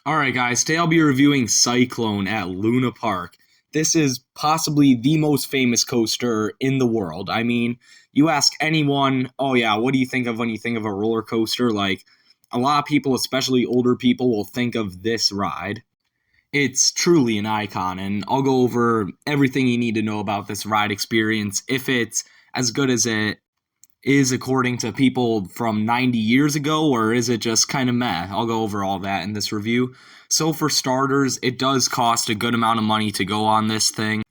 Alright, guys, today I'll be reviewing Cyclone at Luna Park. This is possibly the most famous coaster in the world. I mean, you ask anyone, oh yeah, what do you think of when you think of a roller coaster? Like, a lot of people, especially older people, will think of this ride. It's truly an icon, and I'll go over everything you need to know about this ride experience, if it's as good as it is according to people from 90 years ago, or is it just kind of meh? I'll go over all that in this review. So, for starters, it does cost a good amount of money to go on this thing.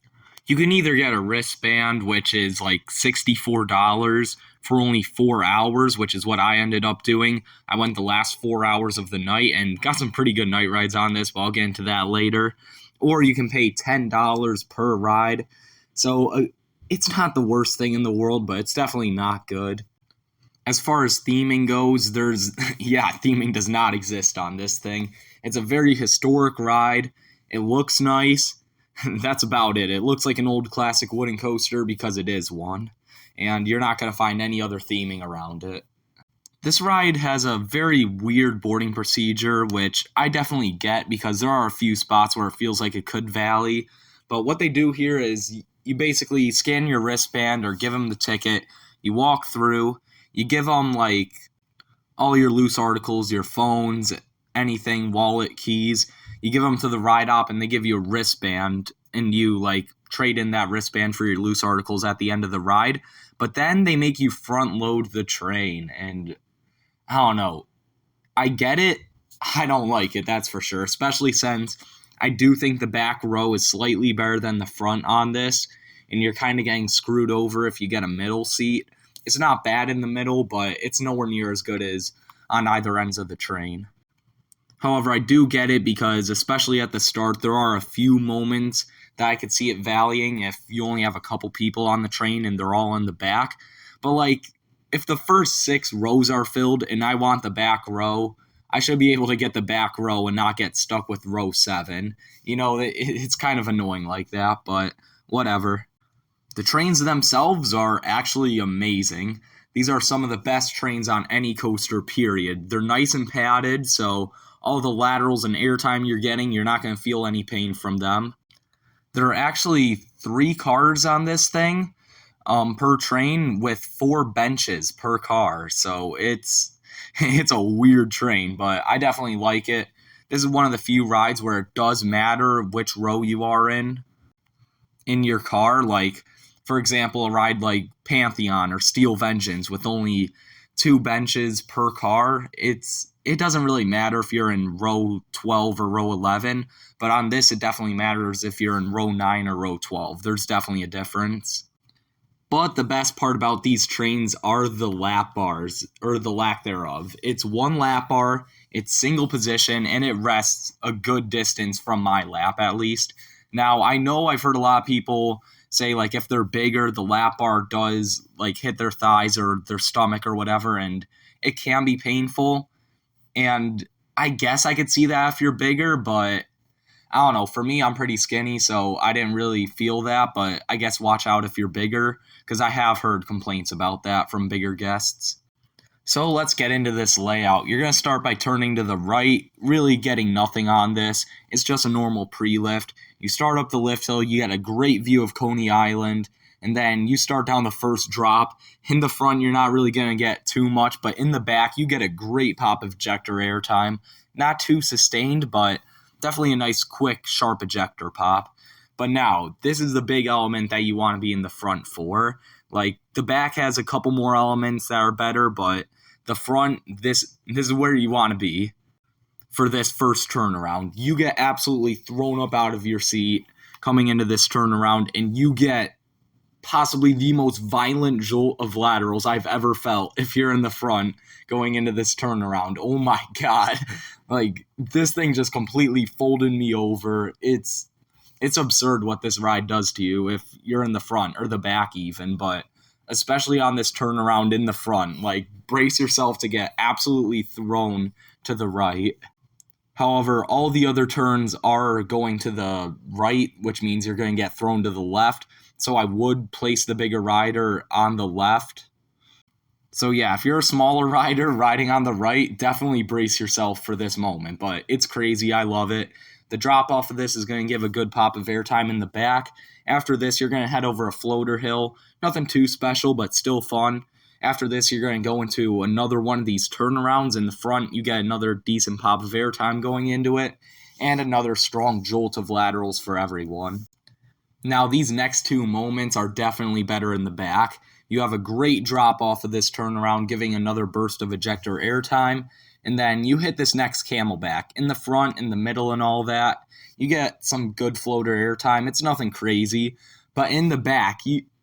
You can either get a wristband, which is like $64 for only 4 hours, which is what I ended up doing. I went the last 4 hours of the night and got some pretty good night rides on this, but I'll get into that later. Or you can pay $10 per ride. So, it's not the worst thing in the world, but it's definitely not good. As far as theming goes, theming does not exist on this thing. It's a very historic ride. It looks nice. That's about it. It looks like an old classic wooden coaster because it is one. And you're not going to find any other theming around it. This ride has a very weird boarding procedure, which I definitely get because there are a few spots where it feels like it could valley. But what they do here is you basically scan your wristband or give them the ticket. You walk through. You give them like all your loose articles, your phones, anything, wallet, keys. You give them to the ride op and they give you a wristband and you like trade in that wristband for your loose articles at the end of the ride. But then they make you front load the train, and I don't know. I get it. I don't like it, that's for sure, especially since I do think the back row is slightly better than the front on this, and you're kind of getting screwed over if you get a middle seat. It's not bad in the middle, but it's nowhere near as good as on either ends of the train. However, I do get it because, especially at the start, there are a few moments that I could see it valleying if you only have a couple people on the train and they're all in the back. But, like, if the first 6 rows are filled and I want the back row, I should be able to get the back row and not get stuck with row 7. You know, it's kind of annoying like that, but whatever. The trains themselves are actually amazing. These are some of the best trains on any coaster, period. They're nice and padded, so all the laterals and airtime you're getting, you're not going to feel any pain from them. There are actually 3 cars on this thing per train with 4 benches per car, so it's a weird train, but I definitely like it. This is one of the few rides where it does matter which row you are in your car. Like, for example, a ride like Pantheon or Steel Vengeance with only 2 benches per car, it doesn't really matter if you're in row 12 or row 11, but on this it definitely matters if you're in row 9 or row 12. There's definitely a difference. But the best part about these trains are the lap bars, or the lack thereof. It's one lap bar, it's single position, and it rests a good distance from my lap at least. Now, I know I've heard a lot of people say, like, if they're bigger, the lap bar does, like, hit their thighs or their stomach or whatever, and it can be painful. And I guess I could see that if you're bigger, but I don't know. For me, I'm pretty skinny, so I didn't really feel that, but I guess watch out if you're bigger, because I have heard complaints about that from bigger guests. So let's get into this layout. You're going to start by turning to the right, really getting nothing on this. It's just a normal pre-lift. You start up the lift hill, you get a great view of Coney Island, and then you start down the first drop. In the front, you're not really going to get too much, but in the back, you get a great pop of ejector airtime. Not too sustained, but definitely a nice, quick, sharp ejector pop. But now, this is the big element that you want to be in the front for. Like, the back has a couple more elements that are better, but the front, this is where you want to be for this first turnaround. You get absolutely thrown up out of your seat coming into this turnaround, and you get possibly the most violent jolt of laterals I've ever felt if you're in the front going into this turnaround. Oh my God. Like, this thing just completely folded me over. It's absurd what this ride does to you if you're in the front or the back even, but especially on this turnaround in the front, like, brace yourself to get absolutely thrown to the right. However, all the other turns are going to the right, which means you're going to get thrown to the left. So I would place the bigger rider on the left. So yeah, if you're a smaller rider riding on the right, definitely brace yourself for this moment. But it's crazy. I love it. The drop off of this is going to give a good pop of airtime in the back. After this, you're going to head over a floater hill. Nothing too special, but still fun. After this, you're going to go into another one of these turnarounds in the front. You get another decent pop of airtime going into it, and another strong jolt of laterals for everyone. Now, these next two moments are definitely better in the back. You have a great drop off of this turnaround, giving another burst of ejector airtime. And then you hit this next camelback in the front, in the middle, and all that. You get some good floater airtime. It's nothing crazy. But in the back,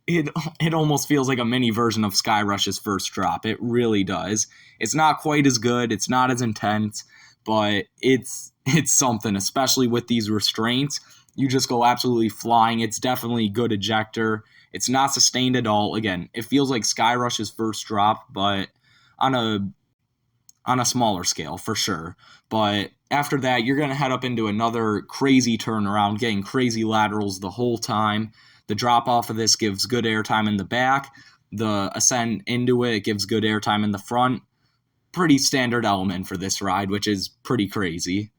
it almost feels like a mini version of Skyrush's first drop. It really does. It's not quite as good. It's not as intense. But it's something, especially with these restraints. You just go absolutely flying. It's definitely good ejector. It's not sustained at all. Again, it feels like Skyrush's first drop, but on a smaller scale for sure. But after that, you're going to head up into another crazy turnaround, getting crazy laterals the whole time. The drop off of this gives good airtime in the back. The ascent into it gives good airtime in the front. Pretty standard element for this ride, which is pretty crazy.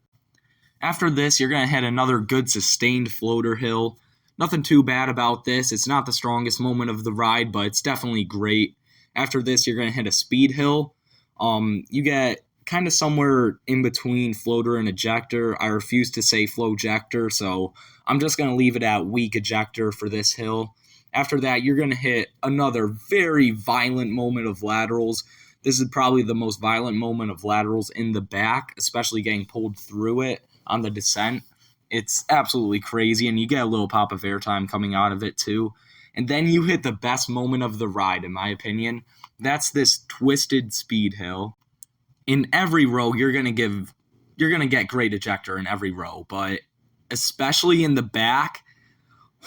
After this, you're going to hit another good sustained floater hill. Nothing too bad about this. It's not the strongest moment of the ride, but it's definitely great. After this, you're going to hit a speed hill. You get kind of somewhere in between floater and ejector. I refuse to say flowjector, so I'm just going to leave it at weak ejector for this hill. After that, you're going to hit another very violent moment of laterals. This is probably the most violent moment of laterals in the back, especially getting pulled through it on the descent. It's absolutely crazy, and you get a little pop of airtime coming out of it too. And then you hit the best moment of the ride, in my opinion. That's this twisted speed hill. In every row, you're gonna get great ejector in every row, but especially in the back,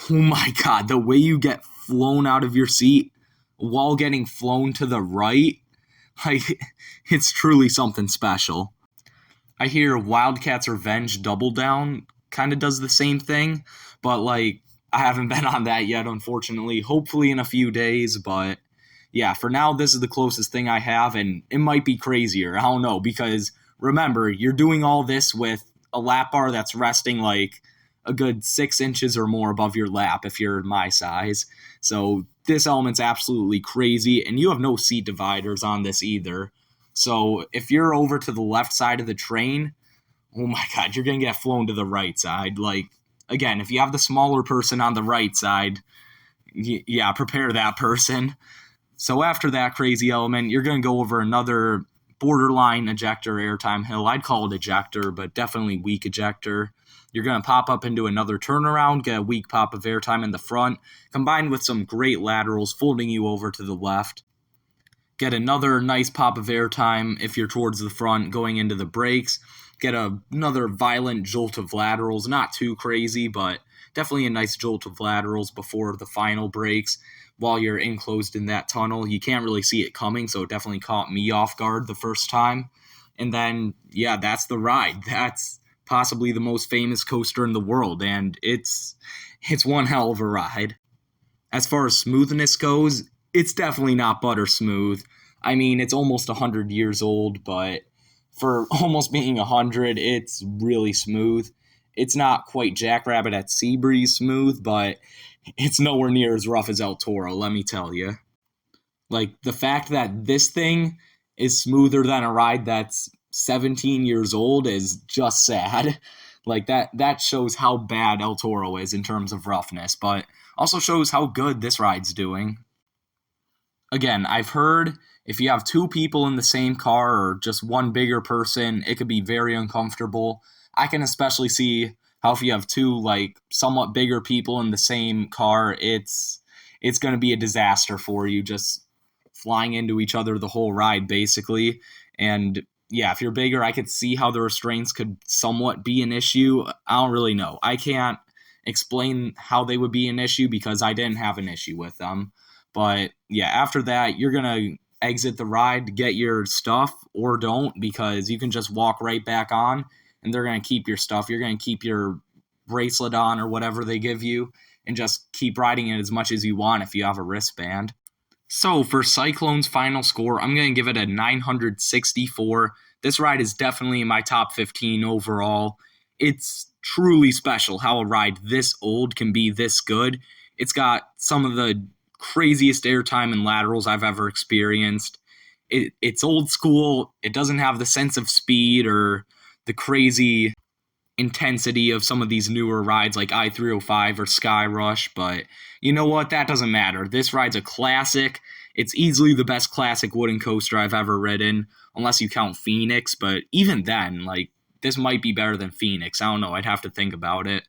oh my god, the way you get flown out of your seat while getting flown to the right, like, it's truly something special. I hear Wildcats Revenge Double Down kind of does the same thing, but like I haven't been on that yet, unfortunately. Hopefully in a few days, but yeah, for now this is the closest thing I have, and it might be crazier. I don't know, because remember, you're doing all this with a lap bar that's resting like a good 6 inches or more above your lap if you're my size. So this element's absolutely crazy, and you have no seat dividers on this either. So if you're over to the left side of the train, oh my god, you're going to get flown to the right side. Like, again, if you have the smaller person on the right side, yeah, prepare that person. So after that crazy element, you're going to go over another borderline ejector airtime hill. I'd call it ejector, but definitely weak ejector. You're going to pop up into another turnaround, get a weak pop of airtime in the front, combined with some great laterals folding you over to the left. Get another nice pop of airtime if you're towards the front going into the brakes. Get another violent jolt of laterals, not too crazy, but definitely a nice jolt of laterals before the final brakes while you're enclosed in that tunnel. You can't really see it coming, so it definitely caught me off guard the first time. And then, yeah, that's the ride. That's possibly the most famous coaster in the world, and it's one hell of a ride. As far as smoothness goes, it's definitely not butter smooth. I mean, it's almost 100 years old, but for almost being 100, it's really smooth. It's not quite Jackrabbit at Seabreeze smooth, but it's nowhere near as rough as El Toro, let me tell you. Like, the fact that this thing is smoother than a ride that's 17 years old is just sad. Like, that shows how bad El Toro is in terms of roughness, but also shows how good this ride's doing. Again, I've heard if you have two people in the same car or just one bigger person, it could be very uncomfortable. I can especially see how if you have two like somewhat bigger people in the same car, it's going to be a disaster for you, just flying into each other the whole ride basically. And yeah, if you're bigger, I could see how the restraints could somewhat be an issue. I don't really know. I can't explain how they would be an issue because I didn't have an issue with them. But yeah, after that, you're going to exit the ride to get your stuff or don't, because you can just walk right back on and they're going to keep your stuff. You're going to keep your bracelet on or whatever they give you and just keep riding it as much as you want if you have a wristband. So for Cyclone's final score, I'm going to give it a 964. This ride is definitely in my top 15 overall. It's truly special how a ride this old can be this good. It's got some of the craziest airtime and laterals I've ever experienced. It's old school. It doesn't have the sense of speed or the crazy intensity of some of these newer rides like I-305 or Sky Rush, but you know what? That doesn't matter. This ride's a classic. It's easily the best classic wooden coaster I've ever ridden, unless you count Phoenix, but even then, like, this might be better than Phoenix. I don't know. I'd have to think about it.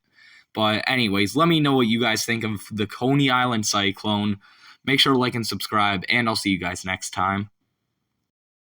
But anyways, let me know what you guys think of the Coney Island Cyclone. Make sure to like and subscribe, and I'll see you guys next time.